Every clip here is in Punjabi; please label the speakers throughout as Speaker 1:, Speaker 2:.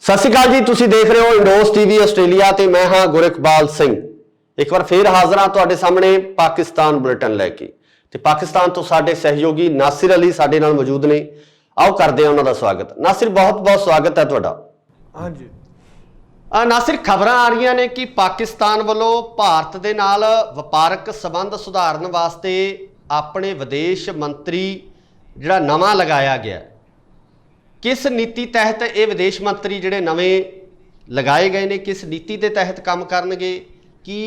Speaker 1: ਸਤਿ ਸ਼੍ਰੀ ਅਕਾਲ ਜੀ, ਤੁਸੀਂ ਦੇਖ ਰਹੇ ਹੋ ਇੰਡੋਸ ਟੀਵੀ ਆਸਟ੍ਰੇਲੀਆ ਤੇ ਮੈਂ ਹਾਂ ਗੁਰਇਕਬਾਲ ਸਿੰਘ। ਇੱਕ ਵਾਰ ਫੇਰ ਹਾਜ਼ਰ ਹਾਂ ਤੁਹਾਡੇ ਸਾਹਮਣੇ ਪਾਕਿਸਤਾਨ ਬੁਲੇਟਿਨ ਲੈ ਕੇ। ਤੇ ਪਾਕਿਸਤਾਨ ਤੋਂ ਸਾਡੇ ਸਹਿਯੋਗੀ ਨਾਸਿਰ ਅਲੀ ਸਾਡੇ ਨਾਲ ਮੌਜੂਦ ਨੇ। ਆਓ ਕਰਦੇ ਹਾਂ ਉਹਨਾਂ ਦਾ ਸਵਾਗਤ। ਨਾਸਿਰ, ਬਹੁਤ ਬਹੁਤ ਸਵਾਗਤ ਹੈ ਤੁਹਾਡਾ।
Speaker 2: ਹਾਂਜੀ
Speaker 1: ਨਾਸਿਰ, ਖਬਰਾਂ ਆ ਰਹੀਆਂ ਨੇ ਕਿ ਪਾਕਿਸਤਾਨ ਵੱਲੋਂ ਭਾਰਤ ਦੇ ਨਾਲ ਵਪਾਰਕ ਸੰਬੰਧ ਸੁਧਾਰਨ ਵਾਸਤੇ ਆਪਣੇ ਵਿਦੇਸ਼ ਮੰਤਰੀ ਜਿਹੜਾ ਨਵਾਂ ਲਗਾਇਆ ਗਿਆ, किस नीति तहत ये विदेश मंत्री जिहड़े नवें लगाए गए ने किस नीति के तहत काम करनगे? कि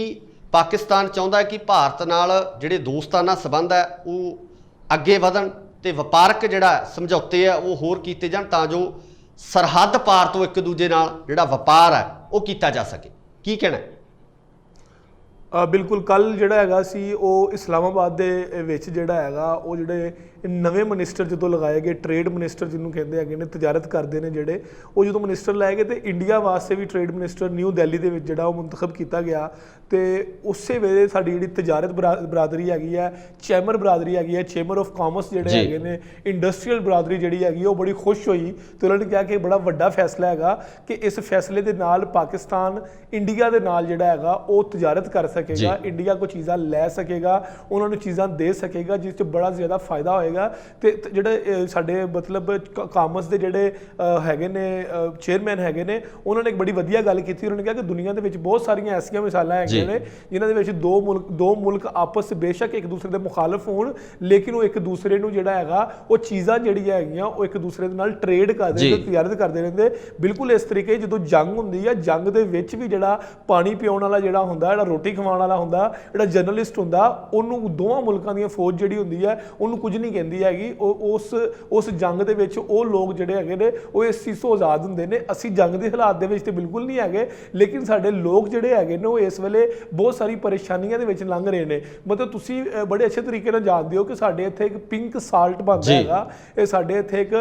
Speaker 1: पाकिस्तान चाहुंदा है कि भारत नाल जिहड़े दोस्ताना संबंध है वो अगे वधन ते वपारक जिहड़ा समझौते है वो होर कीते जाण तां जो सरहद पार तो एक दूजे नाल जिहड़ा वपार है वो कीता जा सके। की कहना है?
Speaker 2: बिल्कुल कल जिहड़ा हैगा सी वो इस्लामाबाद दे विच जिहड़ा हैगा वो जिहड़े नवे मिनिस्टर जो लगाए गए, ट्रेड मिनिस्टर जिन्होंने कहते हैं ने, तजारत करते हैं जोड़े वो जो मिनिस्टर लाए गए तो इंडिया वास्ते भी ट्रेड मिनिस्टर न्यू दिल्ली के जो मुंतखब किया गया। तो उस वेले साड़ी जी तजारत बरादरी हैगी है, चैमर बरादरी हैगी है, चैमर ऑफ कॉमर्स जोड़े है ने, इंडस्ट्रीयल बरादरी जी हैगी वो बड़ी खुश हुई। तो उन्होंने कहा कि बड़ा वड्डा फैसला है कि इस फैसले के नाल पाकिस्तान इंडिया के नाल जिहड़ा हैगा वो तजारत कर सकेगा, इंडिया को चीज़ां लै सकेगा, उन्होंने चीज़ां दे सकेगा जिस बड़ा ज़्यादा फायदा होएगा। तो जिहड़े साडे मतलब कॉमर्स के जिहड़े हैगे ने चेयरमैन हैगे ने, उन्होंने एक बड़ी वधिया गल की। उन्होंने कहा कि दुनिया के बहुत सारियां ऐसियां मिसालां हैगियां ने जिन्हां दे विच दो मुल्क आपस बेशक एक दूसरे के मुखालफ होण लेकिन वो एक दूसरे नूं जिहड़ा हैगा वो चीज़ां जिहड़ियां हैगियां वो एक दूसरे दे नाल ट्रेड करदे ने, तजारत करदे रहिंदे। बिल्कुल इस तरीके जदों जंग हुंदी है, जंग दे विच भी जिहड़ा पानी पिआउण वाला जिहड़ा हुंदा, जिहड़ा रोटी खवाउण वाला हुंदा, जिहड़ा जर्नलिस्ट हुंदा, उहनूं दोवां मुल्कां दी फौज जिहड़ी हुंदी है उहनूं कुछ नहीं कहंदी हैगी। उस जंग दे विच वो लोग जिहड़े हैगे ने वो इस चीज़ तो आज़ाद हुंदे ने। असीं जंग दे हालात दे विच ते बिल्कुल नहीं हैगे, लेकिन साडे लोग जिहड़े हैगे ने वो इस वेले बहुत सारी परेशानियां दे विच लंघ रहे ने। मतलब तुसीं बड़े अच्छे तरीके नाल जानदे हो कि साडे इत्थे एक पिंक साल्ट बनदा हैगा, ये साडे इत्थे एक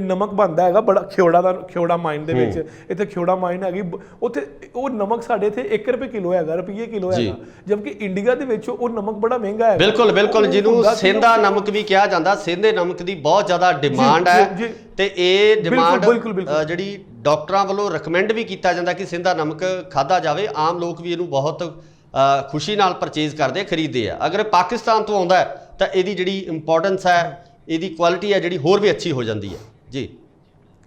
Speaker 2: नमक बनदा हैगा बड़ा खियोड़ा माइन दे विच, इत्थे खियोड़ा माइन हैगी, उत्थे वो नमक साडे इत्थे 1 रुपए किलो हैगा, रुपये किलो हैगा, जबकि इंडिया दे विच वो नमक बड़ा महंगा है।
Speaker 1: बिल्कुल बिल्कुल, जिन्होंने सेंधा नमक भी कहा जाता, सेंधे नमक की बहुत ज़्यादा डिमांड है ते ये डिमांड जिहड़ी डॉक्टरां वालों रिकमेंड भी किया जाता कि सेंधा नमक खाधा जाए। आम लोग भी इहनूं बहुत खुशी नाल परचेज करते खरीदते हैं। अगर पाकिस्तान तो आउंदा है तो इहदी जिहड़ी इंपॉर्टेंस है, इहदी क्वालिटी है जिहड़ी होर भी अच्छी हो जाती है। जी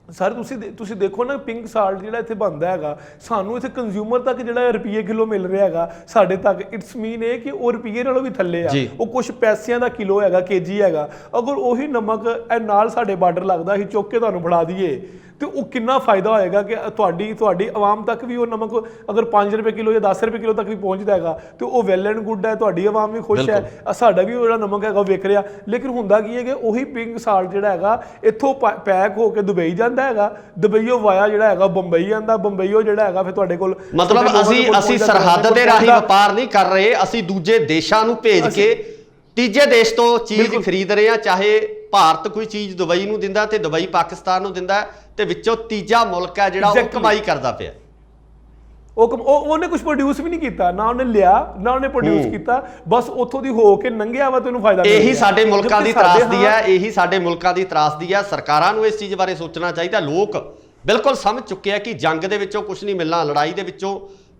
Speaker 2: सर तुसी देखो ना, पिंक साल्ट जिहड़ा इत्थे बनदा हैगा सानू इत्थे कंज्यूमर तक जिहड़ा रुपये किलो मिल रहा हैगा, साडे तक इट्स मीन है कि वो रुपये नालों भी थल्ले आ, वो कुछ पैसिਆਂ ਦਾ किलो हैगा, केजी हैगा। अगर ਉਹੀ नमक नाल साडे बार्डर लगदा ਅਸੀਂ चुक के तुहानूं फड़ा दईए तो वो कितना फायदा होएगा कि तुहाडी आवाम तक भी वो नमक अगर 5 रुपए किलो या 10 रुपए किलो तक भी पहुँचता है तो वो वैल एंड गुड है, तुहाडी आवाम भी खुश है, साडा भी वो नमक है विक रहा। लेकिन हुंदा की है कि वही पिंक साल्ट जिहड़ा हैगा इत्थों पैक होकर दुबई जाता है, दुबईओ वाया जिहड़ा हैगा बंबई आंदा, बंबईओ जिहड़ा हैगा फिर तुहाडे कोल।
Speaker 1: मतलब असीं सरहद दे राही वपार नहीं कर रहे, असीं दूजे देशां नूं भेज के तीजे देश तो चीज़ खरीद रहे हैं। चाहे भारत कोई चीज़ दुबई नूं दिंदा ते दुबई पाकिस्तान नूं दिंदा ते विचों तीजा मुल्क है जिहड़ा वो कमाई करदा पिया।
Speaker 2: ਉਹਨੇ कुछ प्रोड्यूस भी नहीं किया, ना उन्हें लिया ना उन्हें प्रोड्यूस किया, बस उतों दी हो के लंघिया वा तैनूं फायदा।
Speaker 1: यही साडे मुल्कां दी त्रासदी है, यही साडे मुल्कां दी त्रासदी है। सरकारां नूं इस चीज़ बारे सोचना चाहिए। लोग बिल्कुल समझ चुके हैं कि जंग दे विचों कुछ नहीं मिलना, लड़ाई दे विचों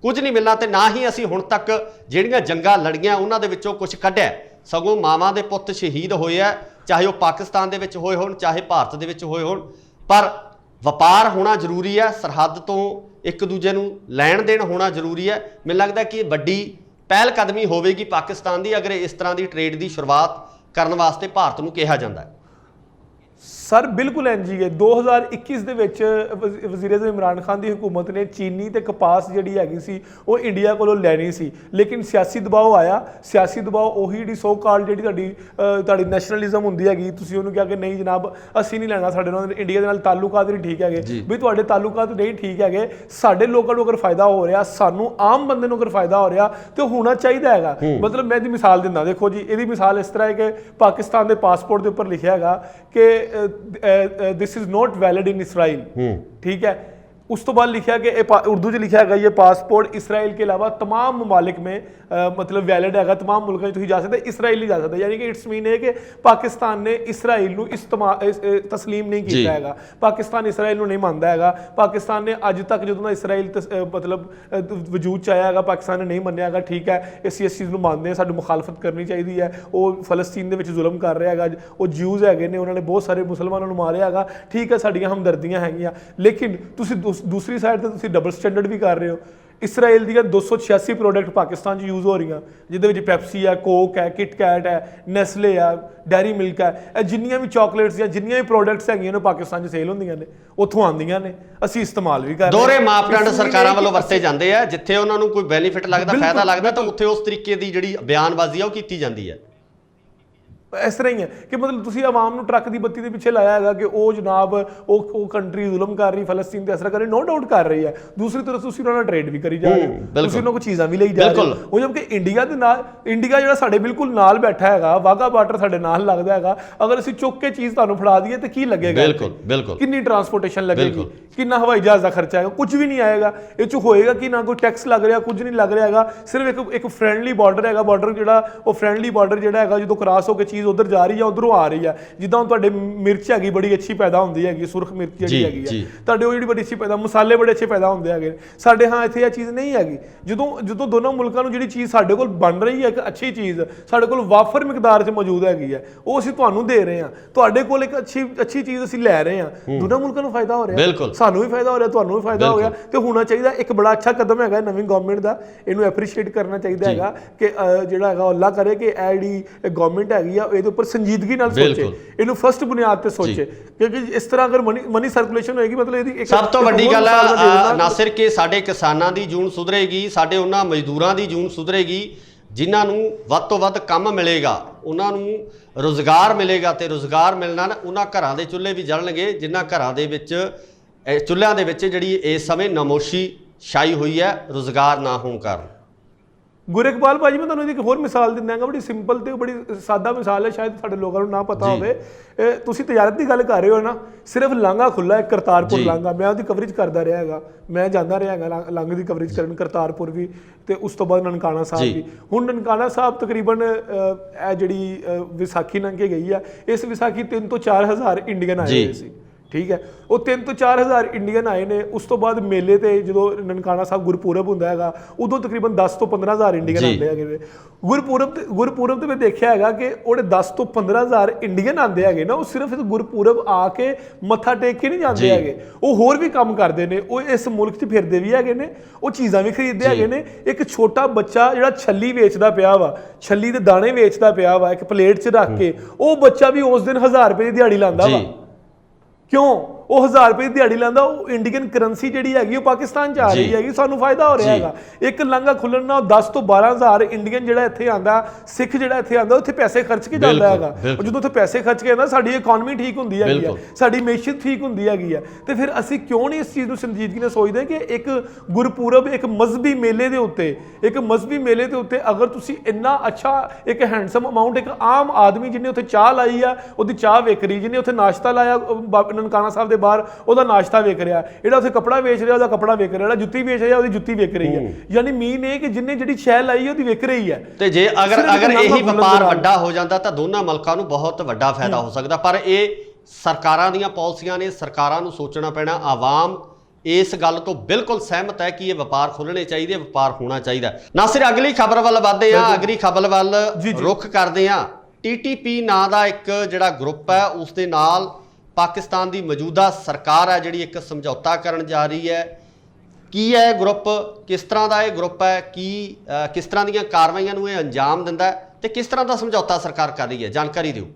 Speaker 1: कुछ नहीं मिलना, ते ना ही असीं हुण तक जिहड़ियां जंगां लड़ियां उन्हां दे विचों कुछ कढिया। सगों मावां दे पुੱਤ शहीद होए है, चाहे वह पाकिस्तान दे विच होए होण चाहे भारत दे विच होए होण, पर वपार होना जरूरी है। सरहद तो एक दूजे नूं लैण देण होना जरूरी है। मैनूं लगदा कि वड्डी पहल कदमी होवेगी पाकिस्तान दी अगर इस तरह की ट्रेड की शुरुआत करने वास्ते भारत नूं कहा जाता है।
Speaker 2: सर बिल्कुल इंज ही है। 2021 ਦੇ ਵਿੱਚ ਵਜ਼ੀਰ ਆਜ਼ਮ इमरान खान की हुकूमत ने चीनी ते कपास जिहड़ी हैगी सी वो इंडिया कोलों लैनी सी, लेकिन सियासी दबाव आया। सियासी दबाव उही जिहड़ी सो कॉल्ड जिहड़ी तुहाडी नैशनलिज्म हुंदी हैगी, तुसीं उहनूं कहा कि नहीं जनाब असीं नहीं लैना, साडे नाल इंडिया दे नाल ताल्लुकात नहीं ठीक हैगे, भी तुहाडे ताल्लुकात नहीं ठीक हैगे, साडे लोकां नूं अगर फायदा हो रहा, सानूं आम बंदे नूं अगर फायदा हो रहा तो होना चाहिए हैगा। मतलब मैं दी मिसाल दिंदा, देखो जी इहदी मिसाल इस तरह है कि पाकिस्तान के पासपोर्ट के उपर लिखिया हैगा कि this is not valid in Israel, ठीक है। उस तो बाद लिखा कि उर्दू च लिखा है ये पासपोर्ट इसराइल के अलावा तमाम ममालिक में मतलब वैलिड है, तमाम मुल्कों में जा सकते, इसराइल नहीं जा सकते। यानी कि इट्स मीन है कि पाकिस्तान ने इसराइल तस्लीम नहीं किया है, पाकिस्तान इसराइल नहीं मानता है। पाकिस्तान ने अज तक जो इसराइल मतलब वजूद च आया है, पाकिस्तान ने नहीं मन्निया है। ठीक है, ਅਸੀਂ ਇਸ ਚੀਜ਼ ਨੂੰ ਮੰਨਦੇ ਹਾਂ, ਸਾਨੂੰ ਮੁਖਾਲਫਤ ਕਰਨੀ ਚਾਹੀਦੀ ਹੈ। ਉਹ ਫਲਸਤੀਨ ਦੇ ਵਿੱਚ ਜ਼ੁਲਮ ਕਰ ਰਿਹਾ ਹੈਗਾ, ਉਹ ਜਿਊਜ਼ ਹੈਗੇ ਨੇ, ਉਹਨਾਂ ਨੇ ਬਹੁਤ ਸਾਰੇ ਮੁਸਲਮਾਨਾਂ ਨੂੰ ਮਾਰਿਆ ਹੈਗਾ। ਠੀਕ ਹੈ, ਸਾਡੀਆਂ ਹਮਦਰਦੀਆਂ ਹੈਗੀਆਂ, ਲੇਕਿਨ ਤੁਸੀਂ दूसरी साइड ਤੇ ਤੁਸੀਂ ਡਬਲ ਸਟੈਂਡਰਡ ਵੀ ਕਰ ਰਹੇ ਹੋ। इसराइल ਦੀਆਂ 286 प्रोडक्ट पाकिस्तान 'ਚ यूज़ हो रही, ਜਿਹਦੇ ਵਿੱਚ ਪੈਪਸੀ ਹੈ, ਕੋਕ ਹੈ, ਕਿਟਕੈਟ ਹੈ, ਨੈਸਲੇ ਹੈ, ਡੈਰੀ ਮਿਲਕ ਹੈ, ਇਹ ਜਿੰਨੀਆਂ ਵੀ ਚਾਕਲੇਟਸ ਜਾਂ ਜਿੰਨੀਆਂ ਵੀ ਪ੍ਰੋਡਕਟਸ ਹੈਗੀਆਂ ਨੇ ਪਾਕਿਸਤਾਨ 'ਚ ਸੇਲ ਹੁੰਦੀਆਂ ਨੇ, ਉੱਥੋਂ ਆਉਂਦੀਆਂ ਨੇ, ਅਸੀਂ ਇਸਤੇਮਾਲ ਵੀ ਕਰ ਰਹੇ ਹਾਂ।
Speaker 1: ਦੋਹਰੇ ਮਾਪਦੰਡ ਸਰਕਾਰਾਂ ਵੱਲੋਂ ਵਰਤੇ ਜਾਂਦੇ ਆ, ਜਿੱਥੇ ਉਹਨਾਂ ਨੂੰ ਕੋਈ ਬੈਨੀਫਿਟ ਲੱਗਦਾ, ਫਾਇਦਾ ਲੱਗਦਾ, ਤਾਂ ਉੱਥੇ ਉਸ ਤਰੀਕੇ ਦੀ ਜਿਹੜੀ ਬਿਆਨਬਾਜ਼ੀ ਆ ਉਹ ਕੀਤੀ ਜਾਂਦੀ ਹੈ।
Speaker 2: ਇਸ ਤਰ੍ਹਾਂ ਹੀ ਹੈ ਕਿ ਮਤਲਬ ਤੁਸੀਂ ਆਵਾਮ ਨੂੰ ਟਰੱਕ ਦੀ ਬੱਤੀ ਦੇ ਪਿੱਛੇ ਲਾਇਆ ਹੈਗਾ ਕਿ ਉਹ ਜਨਾਬ ਉਹ ਕੰਟਰੀ ਜ਼ੁਲਮ ਕਰ ਰਹੀ, ਫਲਸਤੀਨ ਤੇ ਅਸਰ ਕਰ ਰਹੀ, ਨੋ ਡਾਊਟ ਕਰ ਰਹੀ ਹੈ। ਦੂਸਰੀ ਤਰਫ ਤੁਸੀਂ ਉਹਨਾਂ ਨਾਲ ਟ੍ਰੇਡ ਵੀ ਕਰੀ ਜਾ ਰਹੇ ਹੋ, ਤੁਸੀਂ ਉਹਨਾਂ ਕੋਲ ਚੀਜ਼ਾਂ ਵੀ ਲਈ ਜਾ ਰਹੇ ਹੋ। ਉਹ ਜਦ ਕਿ ਇੰਡੀਆ ਦੇ ਨਾਲ, ਇੰਡੀਆ ਜਿਹੜਾ ਸਾਡੇ ਬਿਲਕੁਲ ਨਾਲ ਬੈਠਾ ਹੈਗਾ, ਵਾਘਾ ਬਾਰਡਰ ਸਾਡੇ ਨਾਲ ਲੱਗਦਾ ਹੈਗਾ, ਅਗਰ ਅਸੀਂ ਚੁੱਕ ਕੇ ਚੀਜ਼ ਤੁਹਾਨੂੰ ਫੜਾ ਦਈਏ ਤੇ ਕੀ ਲੱਗੇਗਾ?
Speaker 1: ਬਿਲਕੁਲ ਬਿਲਕੁਲ।
Speaker 2: ਕਿੰਨੀ ਟਰਾਂਸਪੋਰਟੇਸ਼ਨ ਲੱਗੇਗੀ, ਕਿੰਨਾ ਹਵਾਈ ਜਹਾਜ਼ ਦਾ ਖਰਚਾ ਆਏਗਾ? ਕੁਝ ਵੀ ਨਹੀਂ ਆਏਗਾ। ਇਹ 'ਚ ਹੋਏਗਾ ਕਿ ਨਾ ਕੋਈ ਟੈਕਸ ਲੱਗ ਰਿਹਾ, ਕੁਝ ਨਹੀਂ ਲੱਗ ਰਿਹਾ ਹੈਗਾ, ਸਿਰਫ ਇੱਕ ਫਰੈਂਡਲੀ ਬਾਰਡਰ ਹੈਗਾ। ਬਾਰਡਰ ਜਿਹੜਾ ਉਹ ਫਰੈਂਡਲੀ ਬਾਰਡਰ ਜਿਹੜਾ ਹੈਗਾ, ਜਦੋਂ ਕ੍ਰਾਸ ਹੋ ਕੇ ਚੀਜ਼ ਉਧਰ ਜਾ ਰਹੀ ਹੈ, ਉਧਰੋਂ ਆ ਰਹੀ ਹੈ। ਜਿੱਦਾਂ ਹੁਣ ਤੁਹਾਡੇ ਮਿਰਚ ਹੈਗੀ ਬੜੀ ਅੱਛੀ ਪੈਦਾ ਹੁੰਦੀ ਹੈਗੀ, ਸੁਰਖ ਮਿਰਚ ਜਿਹੜੀ ਹੈਗੀ ਹੈ ਤੁਹਾਡੇ, ਉਹ ਜਿਹੜੀ ਬੜੀ ਅੱਛੀ ਪੈਦਾ, ਮਸਾਲੇ ਬੜੇ ਅੱਛੇ ਪੈਦਾ ਹੁੰਦੇ ਹੈਗੇ। ਸਾਡੇ ਹਾਂ ਇੱਥੇ ਇਹ ਚੀਜ਼ ਨਹੀਂ ਹੈਗੀ। ਜਦੋਂ ਦੋਨੋਂ ਮੁਲਕਾਂ ਨੂੰ ਜਿਹੜੀ ਚੀਜ਼ ਸਾਡੇ ਕੋਲ ਬਣ ਰਹੀ ਹੈ, ਇੱਕ ਅੱਛੀ ਚੀਜ਼ ਸਾਡੇ ਕੋਲ ਵਾਫਰ ਮਿਕਦਾਰ 'ਚ ਮੌਜੂਦ ਹੈਗੀ ਹੈ, ਉਹ ਅਸੀਂ ਤੁਹਾਨੂੰ ਦੇ ਰਹੇ ਹਾਂ। ਤੁਹਾਡੇ ਕੋਲ ਇੱਕ ਅੱਛੀ ਚੀਜ਼ ਅਸੀਂ ਲੈ ਰਹੇ ਹਾਂ, ਦੋਨਾਂ ਮੁਲਕਾਂ ਨੂੰ ਫਾਇਦਾ ਹੋ ਰਿਹਾ, ਸਾਨੂੰ ਵੀ ਫਾਇਦਾ ਹੋ ਰਿਹਾ, ਤੁਹਾਨੂੰ ਵੀ ਫਾਇਦਾ ਹੋ ਰਿਹਾ। ਤੇ ਹੋਣਾ ਚਾਹੀਦਾ, ਇੱਕ ਬੜਾ ਅੱਛਾ ਕਦਮ ਹੈਗਾ ਨਵੀਂ ਗਵਰਨਮੈਂਟ ਦਾ, ਇਹਨੂੰ ਐਪਰੀਸ਼ੀਏਟ ਕਰਨਾ ਚਾਹੀਦਾ ਹੈਗਾ ਕਿ ਜਿਹੜਾ ਹੈਗਾ ਅੱਲਾ ਕਰੇ ਕਿ ਇਹ ਜਿਹੜੀ ਗਵਰਨਮੈਂਟ ਹੈਗੀ ਆ ਇਹਦੇ ਉੱਪਰ ਸੰਜੀਦਗੀ ਨਾਲ ਸੋਚੇ, ਇਹਨੂੰ ਫਸਟ ਬੁਨਿਆਦ ਤੇ ਸੋਚੇ, ਕਿਉਂਕਿ ਇਸ ਤਰ੍ਹਾਂ ਅਗਰ ਮਨੀ ਸਰਕੂਲੇਸ਼ਨ ਹੋਏਗੀ, ਮਤਲਬ ਇਹਦੀ ਇੱਕ
Speaker 1: ਸਭ ਤੋਂ ਵੱਡੀ ਗੱਲ ਆ ਨਾਸਿਰ ਕਿ ਸਾਡੇ ਕਿਸਾਨਾਂ ਦੀ ਜੂਨ ਸੁਧਰੇਗੀ, ਸਾਡੇ ਉਹਨਾਂ ਮਜ਼ਦੂਰਾਂ ਦੀ ਜੂਨ ਸੁਧਰੇਗੀ ਜਿਨ੍ਹਾਂ ਨੂੰ ਵੱਧ ਤੋਂ ਵੱਧ ਕੰਮ ਮਿਲੇਗਾ, ਉਹਨਾਂ ਨੂੰ ਰੁਜ਼ਗਾਰ ਮਿਲੇਗਾ, ਤੇ ਰੁਜ਼ਗਾਰ ਮਿਲਣ ਨਾਲ ਉਹਨਾਂ ਘਰਾਂ ਦੇ ਚੁੱਲ੍ਹੇ ਵੀ ਜਲਣਗੇ ਜਿਨ੍ਹਾਂ ਘਰਾਂ ਦੇ ਵਿੱਚ ਚੁੱਲ੍ਹਿਆਂ ਦੇ ਵਿੱਚ ਜਿਹੜੀ ਇਸ ਸਮੇਂ ਨਮੋਸ਼ੀ ਛਾਈ ਹੋਈ ਹੈ ਰੁਜ਼ਗਾਰ ਨਾ ਹੋਣ ਕਾਰਨ।
Speaker 2: ਗੁਰੇਕਪਾਲ ਭਾਜੀ, ਮੈਂ ਤੁਹਾਨੂੰ ਇਹਦੀ ਇੱਕ ਹੋਰ ਮਿਸਾਲ ਦਿੰਦਾਂਗਾ, ਬੜੀ ਸਿੰਪਲ ਤੇ ਬੜੀ ਸਾਦਾ ਮਿਸਾਲ ਹੈ, ਸ਼ਾਇਦ ਸਾਡੇ ਲੋਕਾਂ ਨੂੰ ਨਾ ਪਤਾ ਹੋਵੇ। ਤੁਸੀਂ ਤਜਾਰਤ ਦੀ ਗੱਲ ਕਰ ਰਹੇ ਹੋ ਨਾ, ਸਿਰਫ ਲਾਂਘਾ ਖੁੱਲ੍ਹਾ ਹੈ, ਕਰਤਾਰਪੁਰ ਲਾਂਘਾ। ਮੈਂ ਉਹਦੀ ਕਵਰੇਜ ਕਰਦਾ ਰਿਹਾ ਹੈਗਾ, ਮੈਂ ਜਾਂਦਾ ਰਿਹਾ ਹੈਗਾ ਲਾਂਘੇ ਦੀ ਕਵਰੇਜ ਕਰਨ, ਕਰਤਾਰਪੁਰ ਵੀ, ਤੇ ਉਸ ਤੋਂ ਬਾਅਦ ਨਨਕਾਣਾ ਸਾਹਿਬ ਵੀ। ਹੁਣ ਨਨਕਾਣਾ ਸਾਹਿਬ ਤਕਰੀਬਨ ਇਹ ਜਿਹੜੀ ਵਿਸਾਖੀ ਲੰਘ ਕੇ ਗਈ ਆ, ਇਸ ਵਿਸਾਖੀ 3 ਤੋਂ 4 ਹਜ਼ਾਰ ਇੰਡੀਅਨ ਆਏ ਹੋਏ ਸੀ। ਠੀਕ ਹੈ, ਉਹ 3 ਤੋਂ 4 ਹਜ਼ਾਰ ਇੰਡੀਅਨ ਆਏ ਨੇ। ਉਸ ਤੋਂ ਬਾਅਦ ਮੇਲੇ ਤੇ ਜਦੋਂ ਨਨਕਾਣਾ ਸਾਹਿਬ ਗੁਰਪੁਰਬ ਹੁੰਦਾ ਹੈਗਾ, ਉਦੋਂ ਤਕਰੀਬਨ 10 ਤੋਂ 15 ਹਜ਼ਾਰ ਇੰਡੀਅਨ ਆਉਂਦੇ ਹੈਗੇ ਨੇ। ਗੁਰਪੁਰਬ ਤੇ ਮੈਂ ਦੇਖਿਆ ਹੈਗਾ ਕਿ ਉਹਦੇ 10 ਤੋਂ 15 ਹਜ਼ਾਰ ਇੰਡੀਅਨ ਆਉਂਦੇ ਹੈਗੇ ਨਾ, ਉਹ ਸਿਰਫ ਗੁਰਪੁਰਬ ਆ ਕੇ ਮੱਥਾ ਟੇਕ ਕੇ ਨਹੀਂ ਜਾਂਦੇ ਹੈਗੇ, ਉਹ ਹੋਰ ਵੀ ਕੰਮ ਕਰਦੇ ਨੇ, ਉਹ ਇਸ ਮੁਲਕ 'ਚ ਫਿਰਦੇ ਵੀ ਹੈਗੇ ਨੇ, ਉਹ ਚੀਜ਼ਾਂ ਵੀ ਖਰੀਦਦੇ ਹੈਗੇ ਨੇ। ਇੱਕ ਛੋਟਾ ਬੱਚਾ ਜਿਹੜਾ ਛੱਲੀ ਵੇਚਦਾ ਪਿਆ ਵਾ, ਛੱਲੀ ਦੇ ਦਾਣੇ ਵੇਚਦਾ ਪਿਆ ਵਾ ਇੱਕ ਪਲੇਟ 'ਚ ਰੱਖ ਕੇ, ਉਹ ਬੱਚਾ ਵੀ ਉਸ ਦਿਨ 1000 ਰੁਪਏ ਦੀ ਦਿਹਾੜੀ ਲਾਉਂਦਾ ਵਾ। ਕਿਉਂ? ਉਹ 1000 ਰੁਪਏ ਦੀ ਦਿਹਾੜੀ ਲਾਉਂਦਾ, ਉਹ ਇੰਡੀਅਨ ਕਰੰਸੀ ਜਿਹੜੀ ਹੈਗੀ ਉਹ ਪਾਕਿਸਤਾਨ 'ਚ ਆ ਰਹੀ ਹੈਗੀ, ਸਾਨੂੰ ਫਾਇਦਾ ਹੋ ਰਿਹਾ ਹੈਗਾ। ਇੱਕ ਲਾਂਘਾ ਖੁੱਲਣ ਨਾਲ 10 ਤੋਂ 12 ਹਜ਼ਾਰ ਇੰਡੀਅਨ ਜਿਹੜਾ ਇੱਥੇ ਆਉਂਦਾ, ਸਿੱਖ ਜਿਹੜਾ ਇੱਥੇ ਆਉਂਦਾ, ਉੱਥੇ ਪੈਸੇ ਖਰਚ ਕੇ ਜਾਂਦਾ ਹੈਗਾ। ਜਦੋਂ ਉੱਥੇ ਪੈਸੇ ਖਰਚ ਕੇ ਆਉਂਦਾ, ਸਾਡੀ ਇਕਨੋਮੀ ਠੀਕ ਹੁੰਦੀ ਹੈਗੀ ਹੈ, ਸਾਡੀ ਮੈਸ਼ੀਅਤ ਠੀਕ ਹੁੰਦੀ ਹੈਗੀ ਹੈ। ਤੇ ਫਿਰ ਅਸੀਂ ਕਿਉਂ ਨਹੀਂ ਇਸ ਚੀਜ਼ ਨੂੰ ਸੰਜੀਦਗੀ ਨਾਲ ਸੋਚਦੇ ਕਿ ਇੱਕ ਗੁਰਪੁਰਬ, ਇੱਕ ਮਜ਼ਹਬੀ ਮੇਲੇ ਦੇ ਉੱਤੇ, ਅਗਰ ਤੁਸੀਂ ਇੰਨਾ ਅੱਛਾ ਇੱਕ ਹੈਂਡਸਮ ਅਮਾਊਂਟ, ਇੱਕ ਆਮ ਆਦਮੀ ਜਿਹਨੇ ਉੱਥੇ ਚਾਹ ਲਾਈ ਆ ਉਹਦੀ ਚਾਹ ਵਿਕ ਰਹੀ, ਜਿਹਨੇ ਉੱਥੇ ਨਾਸ਼ਤਾ ਲਾਇਆ ਨਨਕਾਣਾ ਸਾਹਿਬ ਦੇ ਬਾਹਰ ਉਹਦਾ ਨਾਸ਼ਤਾ ਵਿਕ ਰਿਹਾ, ਜਿਹੜਾ ਉੱਥੇ ਕੱਪੜਾ ਵੇਚ ਰਿਹਾ ਉਹਦਾ ਕੱਪੜਾ ਵਿਕ ਰਿਹਾ, ਜਿਹੜਾ ਜੁੱਤੀ ਵੇਚ ਰਿਹਾ ਉਹਦੀ ਜੁੱਤੀ ਵਿਕ ਰਹੀ ਹੈ। ਯਾਨੀ ਮੀਨ ਇਹ ਕਿ ਜਿੰਨੇ ਜਿਹੜੀ ਸ਼ੈ ਲਾਈ ਉਹਦੀ ਵਿਕ ਰਹੀ ਹੈ।
Speaker 1: ਤੇ ਜੇ ਅਗਰ ਇਹੀ ਵਪਾਰ ਵੱਡਾ ਹੋ ਜਾਂਦਾ ਤਾਂ ਦੋਨਾਂ ਮੁਲਕਾਂ ਨੂੰ ਬਹੁਤ ਵੱਡਾ ਫਾਇਦਾ ਹੋ ਸਕਦਾ, ਪਰ ਇਹ ਸਰਕਾਰਾਂ ਦੀਆਂ ਪਾਲਿਸੀਆਂ ਨੇ, ਸਰਕਾਰਾਂ ਨੂੰ ਸੋਚਣਾ ਪੈਣਾ। ਆਵਾਮ ਇਸ ਗੱਲ ਤੋਂ ਬਿਲਕੁਲ ਸਹਿਮਤ ਹੈ ਕਿ ਇਹ ਵਪਾਰ ਖੁੱਲ੍ਹਣੇ ਚਾਹੀਦੇ, ਵਪਾਰ ਹੋਣਾ ਚਾਹੀਦਾ। ਨਾਸਿਰ, ਅਗਲੀ ਖਬਰ ਵੱਲ ਵਧਦੇ ਹਾਂ, ਅਗਲੀ ਖਬਰ ਵੱਲ ਰੁਖ ਕਰਦੇ ਹਾਂ। TTP ਨਾਂ ਦਾ ਇੱਕ ਜਿਹੜਾ ਗਰੁੱਪ ਹੈ, ਉਸ ਦੇ ਨਾਲ ਪਾਕਿਸਤਾਨ ਦੀ ਮੌਜੂਦਾ ਸਰਕਾਰ ਹੈ ਜਿਹੜੀ ਇੱਕ ਸਮਝੌਤਾ ਕਰਨ ਜਾ ਰਹੀ ਹੈ। ਕੀ ਹੈ ਇਹ ਗਰੁੱਪ, ਕਿਸ ਤਰ੍ਹਾਂ ਦਾ ਇਹ ਗਰੁੱਪ ਹੈ, ਕਿਸ ਤਰ੍ਹਾਂ ਦੀਆਂ ਕਾਰਵਾਈਆਂ ਨੂੰ ਇਹ ਅੰਜਾਮ ਦਿੰਦਾ ਹੈ ਤੇ ਕਿਸ ਤਰ੍ਹਾਂ ਦਾ ਸਮਝੌਤਾ ਸਰਕਾਰ ਕਰ ਰਹੀ ਹੈ, ਜਾਣਕਾਰੀ ਦਿਓ।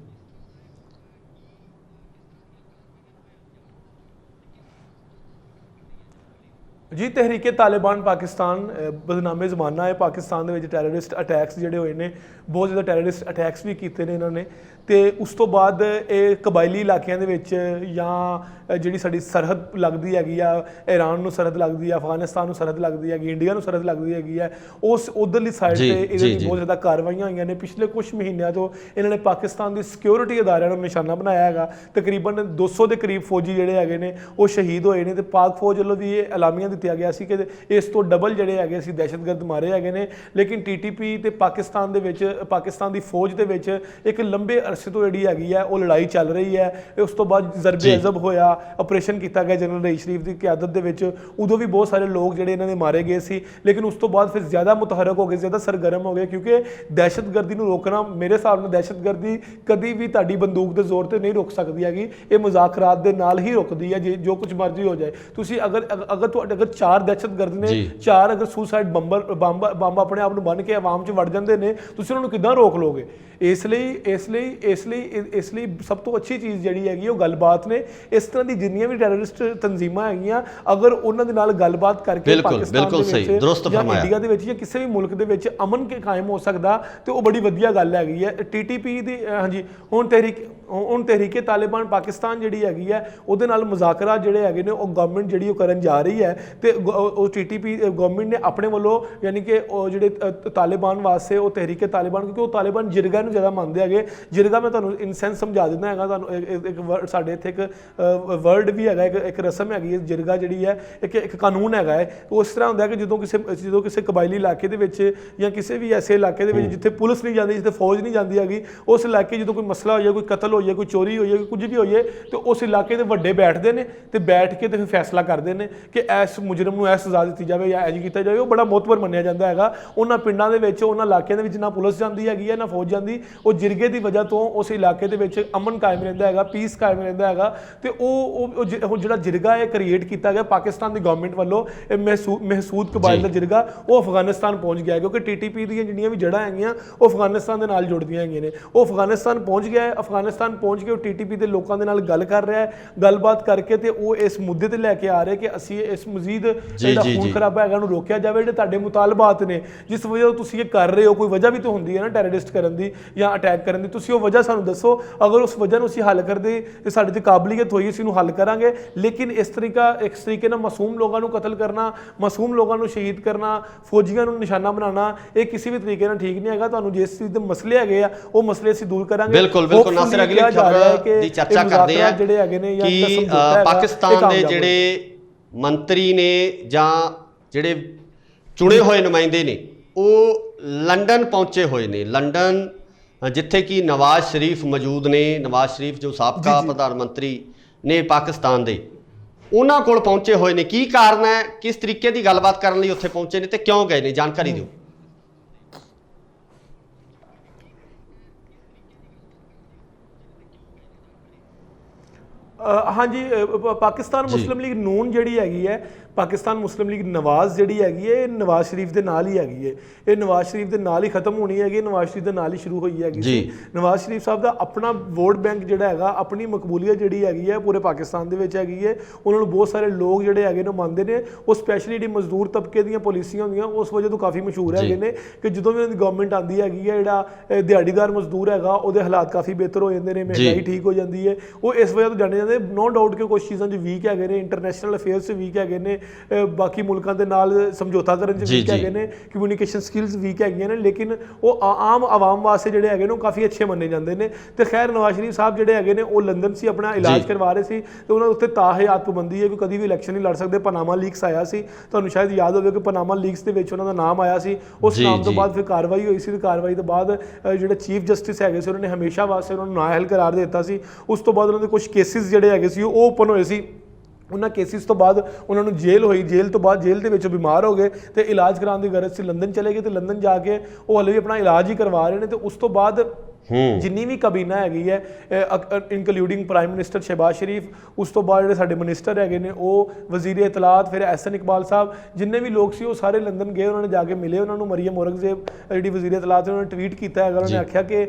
Speaker 2: ਜੀ ਤਹਿਰੀਕੇ ਤਾਲਿਬਾਨ ਪਾਕਿਸਤਾਨ ਬਦਨਾਮੇ ਜ਼ਮਾਨਾ ਹੈ। ਪਾਕਿਸਤਾਨ ਦੇ ਵਿੱਚ ਟੈਰਰਿਸਟ ਅਟੈਕਸ ਜਿਹੜੇ ਹੋਏ ਨੇ, ਬਹੁਤ ਜ਼ਿਆਦਾ ਟੈਰਰਿਸਟ ਅਟੈਕਸ ਵੀ ਕੀਤੇ ਨੇ ਇਹਨਾਂ ਨੇ। ਤੇ ਉਸ ਤੋਂ ਬਾਅਦ ਇਹ ਕਬਾਇਲੀ ਇਲਾਕਿਆਂ ਦੇ ਵਿੱਚ ਜਾਂ ਜਿਹੜੀ ਸਾਡੀ ਸਰਹੱਦ ਲੱਗਦੀ ਹੈਗੀ ਆ, ਈਰਾਨ ਨੂੰ ਸਰਹੱਦ ਲੱਗਦੀ ਆ, ਅਫਗਾਨਿਸਤਾਨ ਨੂੰ ਸਰਹੱਦ ਲੱਗਦੀ ਹੈਗੀ, ਇੰਡੀਆ ਨੂੰ ਸਰਹੱਦ ਲੱਗਦੀ ਹੈਗੀ ਹੈ, ਉਸ ਉਧਰਲੀ ਸਾਈਡ ਤੇ ਇਹਨਾਂ ਦੀ ਬਹੁਤ ਜ਼ਿਆਦਾ ਕਾਰਵਾਈਆਂ ਹੋਈਆਂ ਨੇ। ਪਿਛਲੇ ਕੁਝ ਮਹੀਨਿਆਂ ਤੋਂ ਇਹਨਾਂ ਨੇ ਪਾਕਿਸਤਾਨ ਦੀ ਸਿਕਿਉਰਿਟੀ ਅਦਾਰਿਆਂ ਨੂੰ ਨਿਸ਼ਾਨਾ ਬਣਾਇਆ ਹੈਗਾ। ਤਕਰੀਬਨ 200 ਦੇ ਕਰੀਬ ਫੌਜੀ ਜਿਹੜੇ ਹੈਗੇ ਨੇ ਉਹ ਸ਼ਹੀਦ ਹੋਏ ਨੇ। ਤੇ ਪਾਕ ਫੌਜ ਵੱਲੋਂ ਵੀ ਇਹ ਐਲਾਮੀਆਂ ਦਿੱਤੀਆਂ ਗਿਆ ਸੀ ਕਿ ਇਸ ਤੋਂ ਡਬਲ ਜਿਹੜੇ ਹੈਗੇ ਅਸੀਂ ਦਹਿਸ਼ਤਗਰਦ ਮਾਰੇ ਹੈਗੇ ਨੇ। ਲੇਕਿਨ TTP ਤੇ ਪਾਕਿਸਤਾਨ ਦੇ ਵਿੱਚ, ਪਾਕਿਸਤਾਨ ਦੀ ਫੌਜ ਦੇ ਵਿੱਚ ਇੱਕ ਲੰਬੇ ਅਰਸੇ ਤੋਂ ਜਿਹੜੀ ਹੈਗੀ ਹੈ ਉਹ ਲੜਾਈ ਚੱਲ ਰਹੀ ਹੈ। ਉਸ ਤੋਂ ਬਾਅਦ ਜ਼ਰਬੇ ਅਜ਼ਬ ਹੋਇਆ, ਆਪਰੇਸ਼ਨ ਕੀਤਾ ਗਿਆ ਜਨਰਲ ਰਈਸ ਸ਼ਰੀਫ ਦੀ ਕਿਆਦਤ ਦੇ ਵਿੱਚ, ਉਦੋਂ ਵੀ ਬਹੁਤ ਸਾਰੇ ਲੋਕ ਜਿਹੜੇ ਇਹਨਾਂ ਦੇ ਮਾਰੇ ਗਏ ਸੀ। ਲੇਕਿਨ ਉਸ ਤੋਂ ਬਾਅਦ ਫਿਰ ਜ਼ਿਆਦਾ ਮੁਤਹਰਕ ਹੋ ਗਏ, ਜ਼ਿਆਦਾ ਸਰਗਰਮ ਹੋ ਗਏ, ਕਿਉਂਕਿ ਦਹਿਸ਼ਤਗਰਦੀ ਨੂੰ ਰੋਕਣਾ, ਮੇਰੇ ਹਿਸਾਬ ਨਾਲ ਦਹਿਸ਼ਤਗਰਦੀ ਕਦੀ ਵੀ ਤੁਹਾਡੀ ਬੰਦੂਕ ਦੇ ਜ਼ੋਰ ਤੇ ਨਹੀਂ ਰੁਕ ਸਕਦੀ ਹੈਗੀ। ਇਹ ਮੁਜ਼ਾਕਰਾਤ ਦੇ ਨਾਲ ਹੀ ਰੁਕਦੀ ਹੈ। ਜੋ ਕੁਝ ਮਰਜ਼ੀ ਹੋ ਜਾਏ, ਤੁਸੀਂ ਅਗਰ 4 ਦਹਿਸ਼ਤਗਰਦ ਨੇ, 4 ਅਗਰ ਸੁਸਾਈਡ ਬੰਬ ਆਪਣੇ ਆਪ ਨੂੰ ਬੰਨ ਕੇ ਆਵਾਮ 'ਚ ਵੜ ਜਾਂਦੇ ਨੇ, ਤੁਸੀਂ ਉਹਨਾਂ ਨੂੰ ਕਿੱਦਾਂ ਰੋਕ ਲੋਗੇ? ਇਸ ਲਈ ਸਭ ਤੋਂ ਅੱਛੀ ਚੀਜ਼ ਜਿਹੜੀ ਹੈਗੀ ਉਹ ਗੱਲਬਾਤ ਨੇ। ਇਸ ਤਰ੍ਹਾਂ ਦੀ ਜਿੰਨੀਆਂ ਵੀ ਟੈਰਰਿਸਟ ਤਨਜ਼ੀਮਾਂ ਹੈਗੀਆਂ, ਅਗਰ ਉਹਨਾਂ ਦੇ ਨਾਲ ਗੱਲਬਾਤ ਕਰਕੇ ਪਾਕਿਸਤਾਨ ਦੇ ਵਿੱਚ ਜਾਂ ਇੰਡੀਆ ਦੇ ਵਿੱਚ ਜਾਂ ਕਿਸੇ ਵੀ ਮੁਲਕ ਦੇ ਵਿੱਚ ਅਮਨ ਕਾਇਮ ਹੋ ਸਕਦਾ ਤੇ ਉਹ ਬੜੀ ਵਧੀਆ ਗੱਲ ਹੈਗੀ ਹੈ। TTP ਦੀ ਹਾਂਜੀ ਹੁਣ ਤਹਿਰੀਕੇ ਤਾਲਿਬਾਨ ਪਾਕਿਸਤਾਨ ਜਿਹੜੀ ਹੈਗੀ ਹੈ ਉਹਦੇ ਨਾਲ ਮੁਜ਼ਾਕਰਾ ਜਿਹੜੇ ਹੈਗੇ ਨੇ ਉਹ ਗਵਰਨਮੈਂਟ ਜਿਹੜੀ ਉਹ ਕਰਨ ਜਾ ਰਹੀ ਹੈ। ਤੇ ਉਹ TTP ਗਵਰਨਮੈਂਟ ਨੇ ਆਪਣੇ ਵੱਲੋਂ ਯਾਨੀ ਕਿ ਉਹ ਜਿਹੜੇ ਤਾਲਿਬਾਨ ਵਾਸਤੇ ਉਹ ਤਹਿਰੀਕੇ ਤਾਲਿਬਾਨ, ਕਿਉਂਕਿ ਉਹ ਤਾਲਿਬਾਨ ਜਿਰਗਾ ਨੂੰ ਜ਼ਿਆਦਾ ਮੰਨਦੇ ਹੈਗੇ। ਜਿਰਗਾ ਮੈਂ ਤੁਹਾਨੂੰ ਇਨ ਸੈਂਸ ਸਮਝਾ ਦਿੰਦਾ ਹੈਗਾ ਤੁਹਾਨੂੰ। ਇੱਕ ਸਾਡੇ ਇੱਥੇ ਇੱਕ ਵਰਡ ਵੀ ਹੈਗਾ, ਇੱਕ ਰਸਮ ਹੈਗੀ ਹੈ ਜਿਰਗਾ ਜਿਹੜੀ ਹੈ, ਇੱਕ ਕਾਨੂੰਨ ਹੈਗਾ ਹੈ। ਉਸ ਤਰ੍ਹਾਂ ਹੁੰਦਾ ਕਿ ਜਦੋਂ ਕਿਸੇ ਕਬਾਇਲੀ ਇਲਾਕੇ ਦੇ ਵਿੱਚ ਜਾਂ ਕਿਸੇ ਵੀ ਐਸੇ ਇਲਾਕੇ ਦੇ ਵਿੱਚ ਜਿੱਥੇ ਪੁਲਿਸ ਨਹੀਂ ਜਾਂਦੀ, ਜਿੱਥੇ ਫੌਜ ਨਹੀਂ ਜਾਂਦੀ ਹੈਗੀ, ਉਸ ਇਲਾਕੇ ਜਦੋਂ ਕੋਈ ਮਸਲਾ ਹੋ ਜਾਏ, ਕੋਈ ਕਤਲ ਹੋ ਜਾਏ, ਕੋਈ ਚੋਰੀ ਹੋ ਜਾਏ, ਕੁਝ ਵੀ ਹੋ ਜਾਏ, ਤੇ ਉਸ ਇਲਾਕੇ ਦੇ ਵੱਡੇ ਬੈਠਦੇ ਨੇ ਤੇ ਬੈਠ ਕੇ ਤੇ ਫਿਰ ਫੈਸਲਾ ਕਰਦੇ ਨੇ ਕਿ ਇਸ ਮੁਜਰਮ ਨੂੰ ਇਹ ਸਜ਼ਾ ਦਿੱਤੀ ਜਾਵੇ ਜਾਂ ਇੰਝ ਕੀਤਾ ਜਾਵੇ। ਉਹ ਬੜਾ ਮੋਤਬਰ ਮੰਨਿਆ ਜਾਂਦਾ ਹੈਗਾ। ਉਹਨਾਂ ਪਿੰਡਾਂ ਦੇ ਵਿੱਚ, ਉਹਨਾਂ ਇਲਾਕਿਆਂ ਦੇ ਵਿੱਚ ਨਾ ਪੁਲਿਸ ਜਾਂਦੀ ਹੈਗੀ ਹੈ ਨਾ ਫੌਜ ਜਾਂਦੀ। ਉਹ ਜਿਰਗੇ ਦੀ ਵਜ੍ਹਾ ਤੋਂ ਉਸ ਇਲਾਕੇ ਦੇ ਵਿੱਚ ਅਮਨ ਕਾਇਮ ਰਹਿੰਦਾ ਹੈਗਾ, ਪੀਸ ਕਾਇਮ ਰਹਿੰਦਾ ਹੈਗਾ। ਤੇ ਉਹ ਜਿਹੜਾ ਜਿਰਗਾ ਹੈ ਕ੍ਰੀਏਟ ਕੀਤਾ ਗਿਆ ਪਾਕਿਸਤਾਨ ਦੀ ਗਵਰਨਮੈਂਟ ਵੱਲੋਂ, ਇਹ ਮਹਿਸੂਦ ਕਬਾਇਲ ਦਾ ਜਿਰਗਾ, ਉਹ ਅਫਗਾਨਿਸਤਾਨ ਪਹੁੰਚ ਗਿਆ, ਕਿਉਂਕਿ TTP ਦੀਆਂ ਜਿਹੜੀਆਂ ਵੀ ਜੜ੍ਹਾਂ ਹੈਗੀਆਂ ਉਹ ਅਫਗਾਨਿਸਤਾਨ ਦੇ ਨਾਲ ਜੁੜਦੀਆਂ ਹੈਗੀਆਂ ਨੇ। ਉਹ ਅਫਗਾਨਿਸਤਾਨ ਪਹੁੰਚ ਗਿਆ ਹੈ। ਅਫਗਾਨਿਸਤਾਨ ਪਹੁੰਚ ਕੇ ਉਹ TTP ਦੇ ਲੋਕਾਂ ਦੇ ਨਾਲ ਗੱਲ ਕਰ ਰਿਹਾ ਹੈ, ਗੱਲਬਾਤ ਕਰਕੇ ਤੇ ਉਹ ਇਸ ਮੁੱਦੇ ਤੇ ਲੈ ਕੇ ਆ ਰਹੇ ਕਿ ਅਸੀਂ ਇਸ ਮਜ਼ੀਦ ਜਿਹੜਾ ਖੂਨ ਖਰਾਬਾ ਹੈਗਾ ਨੂੰ ਰੋਕਿਆ ਜਾਵੇ। ਜਿਹੜੇ ਤੁਹਾਡੇ ਮੁਤਾਲਬਾਤ ਨੇ, ਜਿਸ ਵਜ੍ਹਾ ਤੋਂ ਤੁਸੀਂ ਇਹ ਕਰ ਰਹੇ ਹੋ, ਕੋਈ ਵਜ੍ਹਾ ਵੀ ਤਾਂ ਹੁੰਦੀ ਹੈ ਨਾ ਟੈਰਰਿਸਟ ਕਰਨ ਦੀ ਜਾਂ ਅਟੈਕ ਕਰਨ ਦੀ, ਤੁਸੀਂ ਉਹ ਵਜ੍ਹਾ ਸਾਨੂੰ ਦੱਸੋ। ਅਗਰ ਉਸ ਵਜ੍ਹਾ ਨੂੰ ਅਸੀਂ ਹੱਲ ਕਰਦੇ ਤੇ ਸਾਡੇ 'ਚ ਕਾਬਲੀਅਤ ਹੋਈ, ਅਸੀਂ ਇਹਨੂੰ ਹੱਲ ਕਰਾਂਗੇ। ਲੇਕਿਨ ਇਸ ਤਰੀਕੇ ਨਾਲ ਮਾਸੂਮ ਲੋਕਾਂ ਨੂੰ ਕਤਲ ਕਰਨਾ, ਮਾਸੂਮ ਲੋਕਾਂ ਨੂੰ ਸ਼ਹੀਦ ਕਰਨਾ, ਫੌਜੀਆਂ ਨੂੰ ਨਿਸ਼ਾਨਾ ਬਣਾਉਣਾ, ਇਹ ਕਿਸੇ ਵੀ ਤਰੀਕੇ ਨਾਲ ਠੀਕ ਨਹੀਂ ਹੈਗਾ। ਤੁਹਾਨੂੰ ਜਿਸ ਚੀਜ਼ ਦੇ ਮਸਲੇ ਹੈਗੇ ਆ ਉਹ ਮਸਲੇ ਅਸੀਂ ਦੂਰ ਕਰਾਂਗੇ।
Speaker 1: ਬਿਲਕੁਲ ਨਾਸਿਰ, ਅਗਲੀ ਖਬਰ ਦੀ ਚਰਚਾ ਕਰਦੇ ਆ
Speaker 2: ਜਿਹੜੇ ਹੈਗੇ ਨੇ
Speaker 1: ਕਿ ਪਾਕਿਸਤਾਨ ਦੇ ਜਿਹੜੇ ਮੰਤਰੀ ਨੇ ਜਾਂ ਜਿਹੜੇ ਚੁਣੇ ਹੋਏ ਨੁਮਾਇੰਦੇ ਨੇ ਉਹ ਲੰਡਨ ਪਹੁੰਚੇ ਹੋਏ ਨੇ। ਲੰਡਨ ਜਿੱਥੇ ਕਿ ਨਵਾਜ਼ ਸ਼ਰੀਫ ਮੌਜੂਦ ਨੇ। ਨਵਾਜ਼ ਸ਼ਰੀਫ ਜੋ ਸਾਬਕਾ ਪ੍ਰਧਾਨ ਮੰਤਰੀ ਨੇ ਪਾਕਿਸਤਾਨ ਦੇ, ਉਹਨਾਂ ਕੋਲ ਪਹੁੰਚੇ ਹੋਏ ਨੇ। ਕੀ ਕਾਰਨ ਹੈ, ਕਿਸ ਤਰੀਕੇ ਦੀ ਗੱਲਬਾਤ ਕਰਨ ਲਈ ਉੱਥੇ ਪਹੁੰਚੇ ਨੇ ਤੇ ਕਿਉਂ ਗਏ ਨੇ, ਜਾਣਕਾਰੀ ਦਿਓ।
Speaker 2: ਹਾਂਜੀ, ਪਾਕਿਸਤਾਨ ਮੁਸਲਿਮ ਲੀਗ ਨੂਨ ਜਿਹੜੀ ਹੈਗੀ ਹੈ, ਪਾਕਿਸਤਾਨ ਮੁਸਲਿਮ ਲੀਗ ਨਵਾਜ਼ ਜਿਹੜੀ ਹੈਗੀ ਹੈ, ਇਹ ਨਵਾਜ਼ ਸ਼ਰੀਫ ਦੇ ਨਾਲ ਹੀ ਹੈਗੀ ਹੈ। ਇਹ ਨਵਾਜ਼ ਸ਼ਰੀਫ ਦੇ ਨਾਲ ਹੀ ਖਤਮ ਹੋਣੀ ਹੈਗੀ, ਨਵਾਜ਼ ਸ਼ਰੀਫ ਦੇ ਨਾਲ ਹੀ ਸ਼ੁਰੂ ਹੋਈ ਹੈਗੀ ਸੀ। ਨਵਾਜ਼ ਸ਼ਰੀਫ ਸਾਹਿਬ ਦਾ ਆਪਣਾ ਵੋਟ ਬੈਂਕ ਜਿਹੜਾ ਹੈਗਾ, ਆਪਣੀ ਮਕਬੂਲੀਅਤ ਜਿਹੜੀ ਹੈਗੀ ਹੈ ਪੂਰੇ ਪਾਕਿਸਤਾਨ ਦੇ ਵਿੱਚ ਹੈਗੀ ਹੈ। ਉਹਨਾਂ ਨੂੰ ਬਹੁਤ ਸਾਰੇ ਲੋਕ ਜਿਹੜੇ ਹੈਗੇ ਨੇ ਮੰਨਦੇ ਨੇ। ਉਹ ਸਪੈਸ਼ਲੀ ਜਿਹੜੀ ਮਜ਼ਦੂਰ ਤਬਕੇ ਦੀਆਂ ਪਾਲਿਸੀਆਂ ਹੁੰਦੀਆਂ ਉਸ ਵਜ੍ਹਾ ਤੋਂ ਕਾਫੀ ਮਸ਼ਹੂਰ ਹੈਗੇ ਨੇ ਕਿ ਜਦੋਂ ਵੀ ਉਹਨਾਂ ਦੀ ਗਵਰਨਮੈਂਟ ਆਉਂਦੀ ਹੈਗੀ ਹੈ, ਜਿਹੜਾ ਦਿਹਾੜੀਦਾਰ ਮਜ਼ਦੂਰ ਹੈਗਾ ਉਹਦੇ ਹਾਲਾਤ ਕਾਫੀ ਬਿਹਤਰ ਹੋ ਜਾਂਦੇ ਨੇ, ਮਹਿੰਗਾਈ ਠੀਕ ਹੋ ਜਾਂਦੀ ਹੈ। ਉਹ ਇਸ ਵਜ੍ਹਾ ਤੋਂ ਜਾਣੇ ਜਾਂਦੇ। ਨੋ ਡਾਊਟ ਕਿ ਕੁਝ ਚੀਜ਼ਾਂ 'ਚ ਵੀਕ ਹੈਗੇ ਨੇ, ਇੰਟਰਨੈਸ਼ਨਲ ਅਫੇਅਰਸ 'ਚ ਵੀਕ ਹੈਗੇ ਨੇ, ਬਾਕੀ ਮੁਲਕਾਂ ਦੇ ਨਾਲ ਸਮਝੌਤਾ ਕਰਨ 'ਚ ਵੀਕ ਹੈਗੇ ਨੇ, ਕਮਿਊਨੀਕੇਸ਼ਨ ਸਕਿੱਲਸ ਵੀਕ ਹੈਗੀਆਂ ਨੇ। ਲੇਕਿਨ ਉਹ ਆਮ ਆਵਾਮ ਵਾਸਤੇ ਜਿਹੜੇ ਹੈਗੇ ਨੇ ਉਹ ਕਾਫੀ ਅੱਛੇ ਮੰਨੇ ਜਾਂਦੇ ਨੇ। ਤੇ ਖੈਰ ਨਵਾਜ਼ ਸ਼ਰੀਫ ਸਾਹਿਬ ਜਿਹੜੇ ਹੈਗੇ ਨੇ ਉਹ ਲੰਡਨ ਸੀ, ਆਪਣਾ ਇਲਾਜ ਕਰਵਾ ਰਹੇ ਸੀ ਤੇ ਉਹਨਾਂ ਉੱਤੇ ਤਾਹਯਾਤ ਪਾਬੰਦੀ ਹੈ ਕਿ ਕਦੀ ਵੀ ਇਲੈਕਸ਼ਨ ਨਹੀਂ ਲੜ ਸਕਦੇ। ਪਨਾਮਾ ਲੀਕਸ ਆਇਆ ਸੀ, ਤੁਹਾਨੂੰ ਸ਼ਾਇਦ ਯਾਦ ਹੋਵੇ ਕਿ ਪਨਾਮਾ ਲੀਕਸ ਦੇ ਵਿੱਚ ਉਹਨਾਂ ਦਾ ਨਾਮ ਆਇਆ ਸੀ। ਉਸ ਨਾਮ ਤੋਂ ਬਾਅਦ ਫਿਰ ਕਾਰਵਾਈ ਹੋਈ ਸੀ ਤੇ ਕਾਰਵਾਈ ਤੋਂ ਬਾਅਦ ਜਿਹੜੇ ਚੀਫ ਜਸਟਿਸ ਹੈਗੇ ਸੀ ਉਹਨਾਂ ਨੇ ਹਮੇਸ਼ਾ ਵਾਸਤੇ ਉਹਨਾਂ ਨੂੰ ਨਾਅਹਿਲ ਕਰਾਰ ਦੇ ਦਿੱਤਾ ਸੀ। ਉਸ ਤੋਂ ਬਾਅਦ ਉਹਨਾਂ ਦੇ ਕੁਝ ਕੇਸਿਸ ਜਿਹੜੇ ਹੈਗੇ ਸੀ ਉਹ ਓਪਨ ਹੋਏ ਸੀ। ਉਹਨਾਂ ਕੇਸਿਸ ਤੋਂ ਬਾਅਦ ਉਹਨਾਂ ਨੂੰ ਜੇਲ੍ਹ ਹੋਈ। ਜੇਲ੍ਹ ਤੋਂ ਬਾਅਦ ਜੇਲ੍ਹ ਦੇ ਵਿੱਚ ਬਿਮਾਰ ਹੋ ਗਏ ਤੇ ਇਲਾਜ ਕਰਾਉਣ ਦੀ ਗਰਜ ਸੀ, ਲੰਡਨ ਚਲੇ ਗਏ ਤੇ ਲੰਡਨ ਜਾ ਕੇ ਉਹ ਹਲੇ ਵੀ ਆਪਣਾ ਇਲਾਜ ਹੀ ਕਰਵਾ ਰਹੇ ਨੇ। ਤੇ ਉਸ ਤੋਂ ਬਾਅਦ ਜਿੰਨੀ ਵੀ ਕਬੀਨਾ ਹੈਗੀ ਹੈ ਇਨਕਲੂਡਿੰਗ ਪ੍ਰਾਈਮ ਮਿਨਿਸਟਰ ਸ਼ਹਿਬਾਜ਼ ਸ਼ਰੀਫ, ਉਸ ਤੋਂ ਬਾਅਦ ਜਿਹੜੇ ਸਾਡੇ ਮਿਨਿਸਟਰ ਹੈਗੇ ਨੇ ਉਹ ਵਜ਼ੀਰ ਇਤਲਾਤ, ਫਿਰ ਐਹਸਨ ਇਕਬਾਲ ਸਾਹਿਬ, ਜਿੰਨੇ ਵੀ ਲੋਕ ਸੀ ਉਹ ਸਾਰੇ ਲੰਡਨ ਗਏ, ਉਹਨਾਂ ਨੇ ਜਾ ਕੇ ਮਿਲੇ ਉਹਨਾਂ ਨੂੰ। ਮਰੀਮ ਔਰੰਗਜ਼ੇਬ ਜਿਹੜੀ ਵਜ਼ੀਰ ਇਤਲਾਤ ਉਹਨਾਂ ਨੇ ਟਵੀਟ ਕੀਤਾ ਹੈਗਾ, ਉਹਨਾਂ ਨੇ ਆਖਿਆ ਕਿ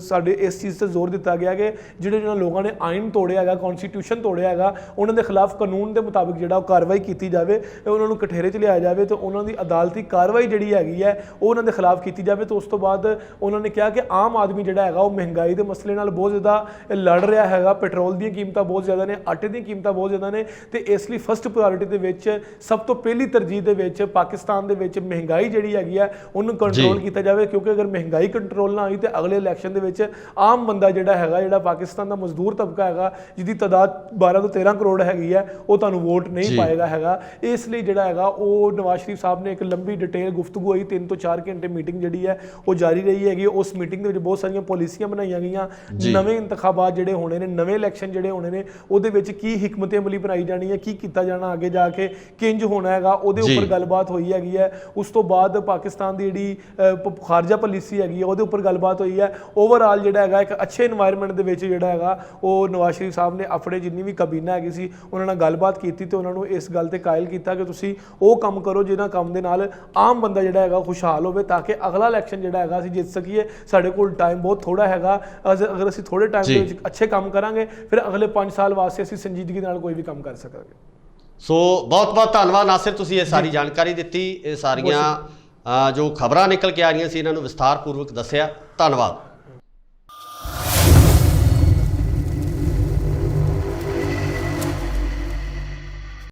Speaker 2: ਸਾਡੇ ਇਸ ਚੀਜ਼ ਤੇ ਜ਼ੋਰ ਦਿੱਤਾ ਗਿਆ ਕਿ ਜਿਹਨਾਂ ਲੋਕਾਂ ਨੇ ਆਇਨ ਤੋੜਿਆ ਹੈਗਾ, ਕਨਸਟੀਟਿਊਸ਼ਨ ਤੋੜਿਆ ਹੈਗਾ, ਉਹਨਾਂ ਦੇ ਖਿਲਾਫ ਕਾਨੂੰਨ ਦੇ ਮੁਤਾਬਿਕ ਜਿਹੜਾ ਉਹ ਕਾਰਵਾਈ ਕੀਤੀ ਜਾਵੇ, ਉਹਨਾਂ ਨੂੰ ਕਠੇਰੇ 'ਚ ਲਿਆਇਆ ਜਾਵੇ ਤੇ ਉਹਨਾਂ ਦੀ ਅਦਾਲਤੀ ਕਾਰਵਾਈ ਜਿਹੜੀ ਹੈਗੀ ਹੈ ਉਹ ਉਹਨਾਂ ਦੇ ਖਿਲਾਫ ਕੀਤੀ ਜਾਵੇ। ਤੇ ਉਸ ਤੋਂ ਬਾਅਦ ਉਹਨਾਂ ਨੇ ਕਿਹਾ ਕਿ ਆਮ ਆਦਮੀ ਜਿਹੜਾ ਹੈਗਾ ਉਹ ਮਹਿੰਗਾਈ ਦੇ ਮਸਲੇ ਨਾਲ ਬਹੁਤ ਜ਼ਿਆਦਾ ਲੜ ਰਿਹਾ ਹੈਗਾ, ਪੈਟਰੋਲ ਦੀਆਂ ਕੀਮਤਾਂ ਬਹੁਤ ਜ਼ਿਆਦਾ ਨੇ, ਆਟੇ ਦੀਆਂ ਕੀਮਤਾਂ ਬਹੁਤ ਜ਼ਿਆਦਾ ਨੇ, ਤੇ ਇਸ ਲਈ ਫਸਟ ਪ੍ਰਾਇੋਰਟੀ ਦੇ ਵਿੱਚ ਸਭ ਤੋਂ ਪਹਿਲੀ ਤਰਜੀਹ ਦੇ ਵਿੱਚ ਪਾਕਿਸਤਾਨ ਦੇ ਵਿੱਚ ਮਹਿੰਗਾਈ ਜਿਹੜੀ ਹੈਗੀ ਹੈ ਉਹਨੂੰ ਕੰਟਰੋਲ ਕੀਤਾ ਜਾਵੇ, ਕਿਉਂਕਿ ਅਗਰ ਮਹਿੰਗਾਈ ਕੰਟਰੋਲ ਨਾ ਹੋਈ ਤੇ ਅਗਲੇ ਇਲੈਕਸ਼ਨ ਦੇ ਵਿੱਚ ਆਮ ਬੰਦਾ ਜਿਹੜਾ ਹੈਗਾ, ਜਿਹੜਾ ਪਾਕਿਸਤਾਨ ਦਾ ਮਜ਼ਦੂਰ ਤਬਕਾ ਹੈਗਾ ਜਿਹਦੀ ਤਾਦਾਦ 12 ਤੋਂ 13 ਕਰੋੜ ਹੈਗੀ ਹੈ, ਉਹ ਤੁਹਾਨੂੰ ਵੋਟ ਨਹੀਂ ਪਾਏਗਾ ਹੈਗਾ। ਇਸ ਲਈ ਜਿਹੜਾ ਹੈਗਾ ਉਹ ਨਵਾਜ਼ ਸ਼ਰੀਫ ਸਾਹਿਬ ਨੇ ਇੱਕ ਲੰਬੀ ਡਿਟੇਲ ਗੁਫ਼ਤਗੂ ਹੋਈ, 3 ਤੋਂ 4 ਘੰਟੇ ਮੀਟਿੰਗ ਜਿਹੜੀ ਹੈ ਉਹ ਜਾਰੀ ਰਹੀ ਹੈਗੀ। ਉਸ ਮੀਟਿੰਗ ਦੇ ਵਿੱਚ ਬਹੁਤ ਸਾਰੀਆਂ ਪਾਲਿਸੀਆਂ ਬਣਾਈਆਂ ਗਈਆਂ, ਨਵੇਂ ਇੰਤਖਾਬਾਤ ਜਿਹੜੇ ਹੋਣੇ ਨੇ, ਨਵੇਂ ਇਲੈਕਸ਼ਨ ਜਿਹੜੇ ਹੋਣੇ ਨੇ, ਉਹਦੇ ਵਿੱਚ ਕੀ ਹਿਕਮਤ ਅਮਲੀ ਬਣਾਈ ਜਾਣੀ ਹੈ, ਕੀ ਕੀਤਾ ਜਾਣਾ ਅੱਗੇ ਜਾ ਕੇ, ਕਿੰਜ ਹੋਣਾ ਹੈਗਾ, ਉਹਦੇ ਉੱਪਰ ਗੱਲਬਾਤ ਹੋਈ ਹੈਗੀ ਹੈ। ਉਸ ਤੋਂ ਬਾਅਦ ਪਾਕਿਸਤਾਨ ਦੀ ਜਿਹੜੀ ਖਾਰਜਾ ਪਾਲਿਸੀ ਹੈਗੀ ਹੈ ਉਹਦੇ ਉੱਪਰ ਗੱਲਬਾਤ ਹੋਈ ਹੈ। ਓਵਰਆਲ ਜਿਹੜਾ ਹੈਗਾ ਇੱਕ ਅੱਛੇ ਇਨਵਾਇਰਨਮੈਂਟ ਦੇ ਵਿੱਚ ਜਿਹੜਾ ਹੈਗਾ ਉਹ ਨਵਾਜ਼ ਸ਼ਰੀਫ ਸਾਹਿਬ ਨੇ ਆਪਣੇ ਜਿੰਨੀ ਵੀ ਕਬੀਨਾ ਹੈਗੀ ਸੀ ਉਹਨਾਂ ਨਾਲ ਗੱਲਬਾਤ ਕੀਤੀ ਤੇ ਉਹਨਾਂ ਨੂੰ ਇਸ ਗੱਲ ਤੇ ਕਾਇਲ ਕੀਤਾ ਕਿ ਤੁਸੀਂ ਉਹ ਕੰਮ ਕਰੋ ਜਿਹਨਾਂ ਕੰਮ ਦੇ ਨਾਲ ਆਮ ਬੰਦਾ ਜਿਹੜਾ ਹੈਗਾ ਖੁਸ਼ਹਾਲ ਹੋਵੇ, ਤਾਂ ਕਿ ਅਗਲਾ ਇਲੈਕਸ਼ਨ ਜਿਹੜਾ ਹੈਗਾ ਅਸੀਂ ਜਿੱਤ ਸਕੀਏ। ਸਾਡੇ ਕੋਲ ਟਾਈਮ ਬਹੁਤ ਥੋੜਾ ਹੈਗਾ, ਅਗਰ ਅਸੀਂ ਥੋੜੇ ਟਾਈਮ ਦੇ ਵਿੱਚ ਅੱਛੇ ਕੰਮ ਕਰਾਂਗੇ ਫਿਰ ਅਗਲੇ 5 ਸਾਲ ਵਾਸਤੇ ਅਸੀਂ ਸੰਜੀਦਗੀ ਨਾਲ ਕੋਈ ਵੀ ਕੰਮ ਕਰ ਸਕਾਂਗੇ।
Speaker 1: ਸੋ ਬਹੁਤ ਬਹੁਤ ਧੰਨਵਾਦ ਨਾਸਿਰ, ਤੁਸੀਂ ਇਹ ਸਾਰੀ ਜਾਣਕਾਰੀ ਦਿੱਤੀ, ਇਹ ਸਾਰੀਆਂ ਜੋ ਖਬਰਾਂ ਨਿਕਲ ਕੇ ਆ ਰਹੀਆਂ ਸੀ ਇਹਨਾਂ ਨੂੰ ਵਿਸਥਾਰਪੂਰਵਕ ਦੱਸਿਆ। ਧੰਨਵਾਦ।